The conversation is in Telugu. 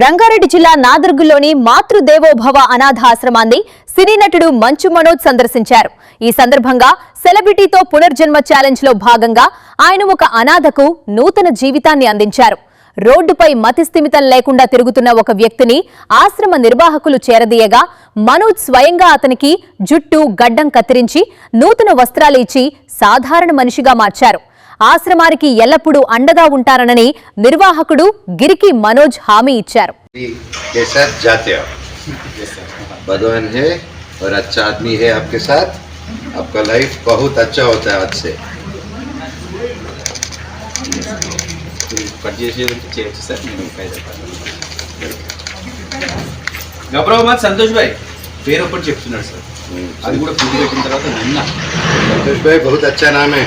రంగారెడ్డి జిల్లా నాదర్గుల్లోని మాతృదేవోభవ అనాథాశ్రమాన్ని సినీ నటుడు మంచు మనోజ్ సందర్శించారు. ఈ సందర్భంగా సెలబ్రిటీతో పునర్జన్మ ఛాలెంజ్ లో భాగంగా ఆయన ఒక అనాథకు నూతన జీవితాన్ని అందించారు. రోడ్డుపై మతిస్థిమితం లేకుండా తిరుగుతున్న ఒక వ్యక్తిని ఆశ్రమ నిర్వాహకులు చేరదీయగా మనోజ్ స్వయంగా అతనికి జుట్టు గడ్డం కత్తిరించి నూతన వస్త్రాలు ఇచ్చి సాధారణ మనిషిగా మార్చారు. ఆశ్రమానికి ఎల్లప్పుడూ అండగా ఉంటారనని నిర్వాహకుడు గిరికి మనోజ్ హామీ ఇచ్చారు. बदवान है और अच्छा आदमी है आपके साथ, आपका लाइफ बहुत अच्छा होता है आज से. గౌరవమత్ సంతోష్ భాయ్ పేరు ఒకటి చెప్తున్నాడు సార్, అది కూడా పూర్తి పెట్టిన తర్వాత విన్నా. संतोष भाई बहुत अच्छा नाम है.